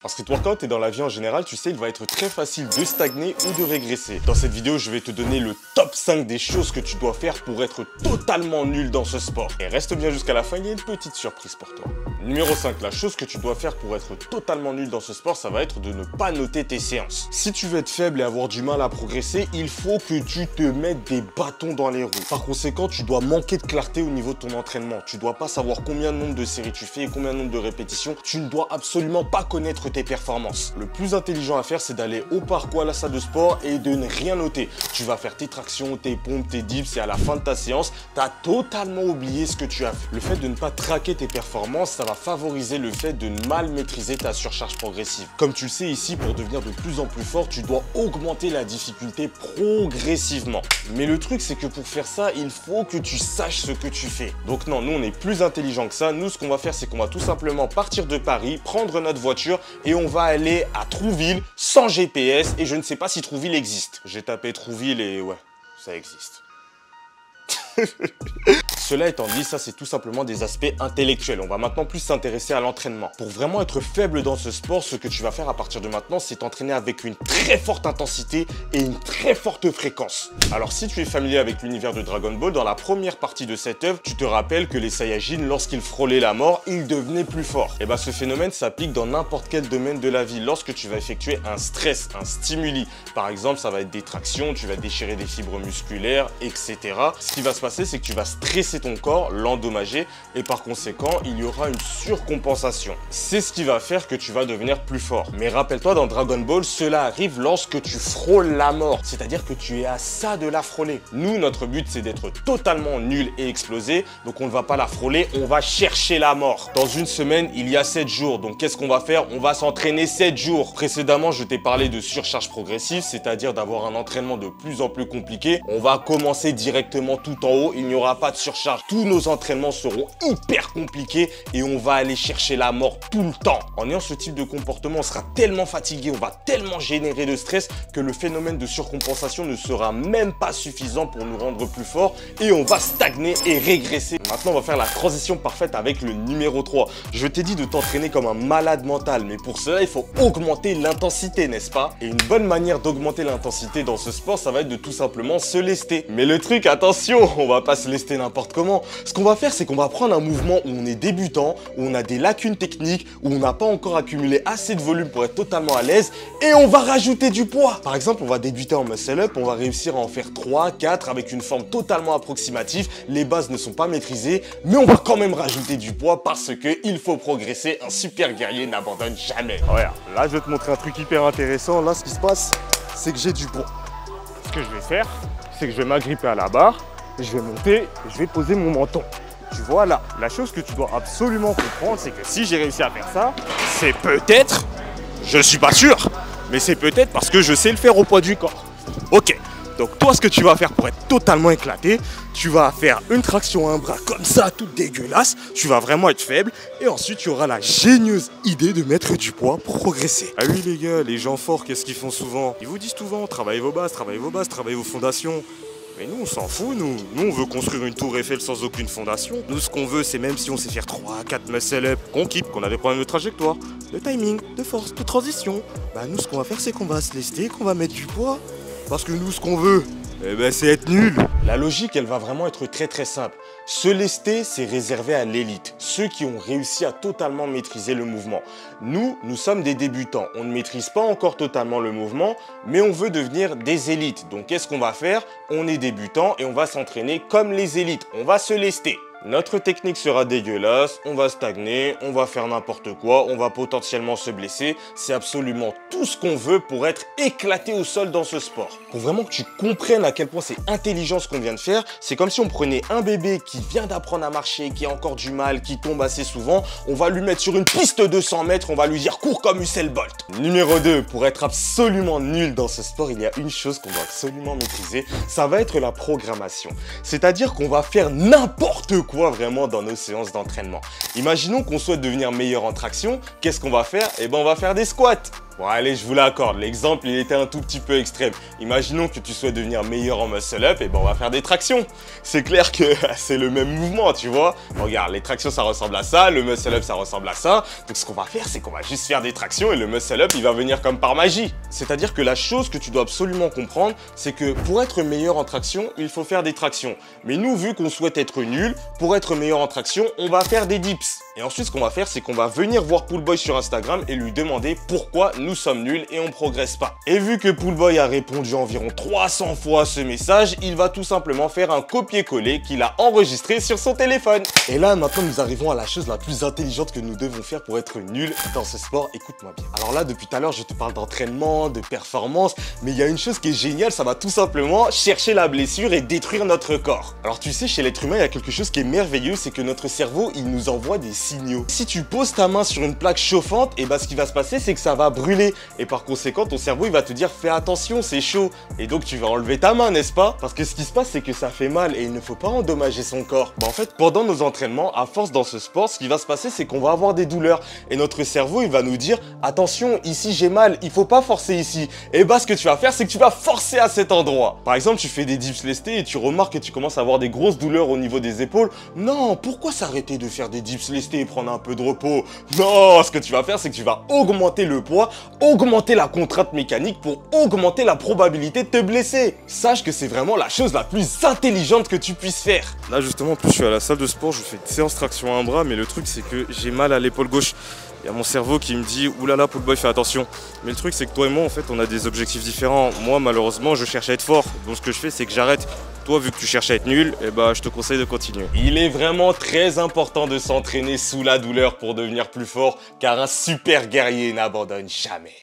Street workout et dans la vie en général, tu sais, il va être très facile de stagner ou de régresser. Dans cette vidéo, je vais te donner le top 5 des choses que tu dois faire pour être totalement nul dans ce sport. Et reste bien jusqu'à la fin, il y a une petite surprise pour toi. Numéro 5, la chose que tu dois faire pour être totalement nul dans ce sport, ça va être de ne pas noter tes séances. Si tu veux être faible et avoir du mal à progresser, il faut que tu te mettes des bâtons dans les roues. Par conséquent, tu dois manquer de clarté au niveau de ton entraînement. Tu dois pas savoir combien de nombre de séries tu fais et combien de nombre de répétitions. Tu ne dois absolument pas connaître tes performances. Le plus intelligent à faire, c'est d'aller au parc ou à la salle de sport et de ne rien noter. Tu vas faire tes tractions, tes pompes, tes dips et à la fin de ta séance, tu as totalement oublié ce que tu as fait. Le fait de ne pas traquer tes performances, ça va favoriser le fait de mal maîtriser ta surcharge progressive. Comme tu le sais ici, pour devenir de plus en plus fort, tu dois augmenter la difficulté progressivement. Mais le truc, c'est que pour faire ça, il faut que tu saches ce que tu fais. Donc non, nous on est plus intelligent que ça. Nous, ce qu'on va faire, c'est qu'on va tout simplement partir de Paris, prendre notre voiture et on va aller à Trouville sans GPS. Et je ne sais pas si Trouville existe. J'ai tapé Trouville et ouais, ça existe. Cela étant dit, ça c'est tout simplement des aspects intellectuels. On va maintenant plus s'intéresser à l'entraînement. Pour vraiment être faible dans ce sport, ce que tu vas faire à partir de maintenant, c'est t'entraîner avec une très forte intensité et une très forte fréquence. Alors si tu es familier avec l'univers de Dragon Ball, dans la première partie de cette œuvre, tu te rappelles que les Saiyajins, lorsqu'ils frôlaient la mort, ils devenaient plus forts. Et bien ce phénomène s'applique dans n'importe quel domaine de la vie. Lorsque tu vas effectuer un stress, un stimuli, par exemple ça va être des tractions, tu vas déchirer des fibres musculaires, etc. Ce qui va se passer, c'est que tu vas stresser ton corps, l'endommager et par conséquent, il y aura une surcompensation. C'est ce qui va faire que tu vas devenir plus fort. Mais rappelle-toi, dans Dragon Ball, cela arrive lorsque tu frôles la mort. C'est-à-dire que tu es à ça de la frôler. Nous, notre but, c'est d'être totalement nul et explosé. Donc, on ne va pas la frôler, on va chercher la mort. Dans une semaine, il y a 7 jours. Donc, qu'est-ce qu'on va faire? On va s'entraîner 7 jours. Précédemment, je t'ai parlé de surcharge progressive, c'est-à-dire d'avoir un entraînement de plus en plus compliqué. On va commencer directement tout en haut. Il n'y aura pas de surcharge. Tous nos entraînements seront hyper compliqués et on va aller chercher la mort tout le temps. En ayant ce type de comportement, on sera tellement fatigué, on va tellement générer de stress que le phénomène de surcompensation ne sera même pas suffisant pour nous rendre plus forts et on va stagner et régresser. Maintenant, on va faire la transition parfaite avec le numéro 3. Je t'ai dit de t'entraîner comme un malade mental, mais pour cela, il faut augmenter l'intensité, n'est-ce pas? Et une bonne manière d'augmenter l'intensité dans ce sport, ça va être de tout simplement se lester. Mais le truc, attention, on va pas se lester n'importe comment. Ce qu'on va faire, c'est qu'on va prendre un mouvement où on est débutant, où on a des lacunes techniques, où on n'a pas encore accumulé assez de volume pour être totalement à l'aise et on va rajouter du poids. Par exemple, on va débuter en muscle up, on va réussir à en faire 3, 4 avec une forme totalement approximative. Les bases ne sont pas maîtrisées, mais on va quand même rajouter du poids parce qu'il faut progresser. Un super guerrier n'abandonne jamais. Regarde, là, je vais te montrer un truc hyper intéressant. Là, ce qui se passe, c'est que j'ai du poids. Ce que je vais faire, c'est que je vais m'agripper à la barre. Je vais monter et je vais poser mon menton. Tu vois là, la chose que tu dois absolument comprendre, c'est que si j'ai réussi à faire ça, c'est peut-être, je suis pas sûr, mais c'est peut-être parce que je sais le faire au poids du corps. Ok, donc toi ce que tu vas faire pour être totalement éclaté, tu vas faire une traction à un bras comme ça, toute dégueulasse, tu vas vraiment être faible et ensuite tu auras la génieuse idée de mettre du poids pour progresser. Ah oui les gars, les gens forts, qu'est-ce qu'ils font souvent? Ils vous disent souvent, travaillez vos bases, travaillez vos bases, travaillez vos fondations. Mais nous, on s'en fout, nous. Nous, on veut construire une tour Eiffel sans aucune fondation. Nous, ce qu'on veut, c'est même si on sait faire 3, 4 muscle-up, qu'on kiffe, qu'on a des problèmes de trajectoire, de timing, de force, de transition. Bah, nous, ce qu'on va faire, c'est qu'on va se lester, qu'on va mettre du poids. Parce que nous, ce qu'on veut, eh ben, c'est être nul. La logique, elle va vraiment être très très simple. Se lester, c'est réservé à l'élite, ceux qui ont réussi à totalement maîtriser le mouvement. Nous sommes des débutants. On ne maîtrise pas encore totalement le mouvement, mais on veut devenir des élites. Donc, qu'est-ce qu'on va faire? On est débutant et on va s'entraîner comme les élites. On va se lester. Notre technique sera dégueulasse, on va stagner, on va faire n'importe quoi, on va potentiellement se blesser. C'est absolument tout ce qu'on veut pour être éclaté au sol dans ce sport. Pour vraiment que tu comprennes à quel point c'est intelligent ce qu'on vient de faire, c'est comme si on prenait un bébé qui vient d'apprendre à marcher, qui a encore du mal, qui tombe assez souvent, on va lui mettre sur une piste de 100 mètres, on va lui dire cours comme Usain Bolt. Numéro 2, pour être absolument nul dans ce sport, il y a une chose qu'on doit absolument maîtriser, ça va être la programmation. C'est-à-dire qu'on va faire n'importe quoi vraiment dans nos séances d'entraînement. Imaginons qu'on souhaite devenir meilleur en traction, qu'est-ce qu'on va faire? Eh ben on va faire des squats. Bon allez, je vous l'accorde, l'exemple il était un tout petit peu extrême. Imaginons que tu souhaites devenir meilleur en muscle-up, et ben on va faire des tractions. C'est clair que c'est le même mouvement, tu vois. Regarde, les tractions ça ressemble à ça, le muscle-up ça ressemble à ça. Donc ce qu'on va faire, c'est qu'on va juste faire des tractions et le muscle-up il va venir comme par magie. C'est-à-dire que la chose que tu dois absolument comprendre, c'est que pour être meilleur en traction, il faut faire des tractions. Mais nous, vu qu'on souhaite être nul, pour être meilleur en traction, on va faire des dips. Et ensuite, ce qu'on va faire, c'est qu'on va venir voir Poolboy sur Instagram et lui demander pourquoi nous sommes nuls et on progresse pas. Et vu que Poolboy a répondu environ 300 fois à ce message, il va tout simplement faire un copier-coller qu'il a enregistré sur son téléphone. Et là, maintenant, nous arrivons à la chose la plus intelligente que nous devons faire pour être nuls dans ce sport. Écoute-moi bien. Alors là, depuis tout à l'heure, je te parle d'entraînement, de performance, mais il y a une chose qui est géniale, ça va tout simplement chercher la blessure et détruire notre corps. Alors tu sais, chez l'être humain, il y a quelque chose qui est merveilleux, c'est que notre cerveau, il nous envoie des signaux. Si tu poses ta main sur une plaque chauffante, et ben ce qui va se passer, c'est que ça va brûler. Et par conséquent, ton cerveau, il va te dire, fais attention, c'est chaud. Et donc tu vas enlever ta main, n'est-ce pas? Parce que ce qui se passe, c'est que ça fait mal et il ne faut pas endommager son corps. En fait, pendant nos entraînements, à force dans ce sport, ce qui va se passer, c'est qu'on va avoir des douleurs. Et notre cerveau, il va nous dire, attention, ici j'ai mal, il faut pas forcer ici. Et bah ce que tu vas faire, c'est que tu vas forcer à cet endroit. Par exemple, tu fais des dips lestés et tu remarques que tu commences à avoir des grosses douleurs au niveau des épaules. Non, pourquoi s'arrêter de faire des dips lestés et prendre un peu de repos? Non, ce que tu vas faire, c'est que tu vas augmenter le poids, augmenter la contrainte mécanique pour augmenter la probabilité de te blesser. Sache que c'est vraiment la chose la plus intelligente que tu puisses faire. Là justement, en plus je suis à la salle de sport, je fais une séance traction à un bras, mais le truc c'est que j'ai mal à l'épaule gauche. Il y a mon cerveau qui me dit « Oulala, Poolboy, fais attention ». Mais le truc, c'est que toi et moi, en fait, on a des objectifs différents. Moi, malheureusement, je cherche à être fort. Donc, ce que je fais, c'est que j'arrête. Toi, vu que tu cherches à être nul, eh ben, je te conseille de continuer. Il est vraiment très important de s'entraîner sous la douleur pour devenir plus fort, car un super guerrier n'abandonne jamais.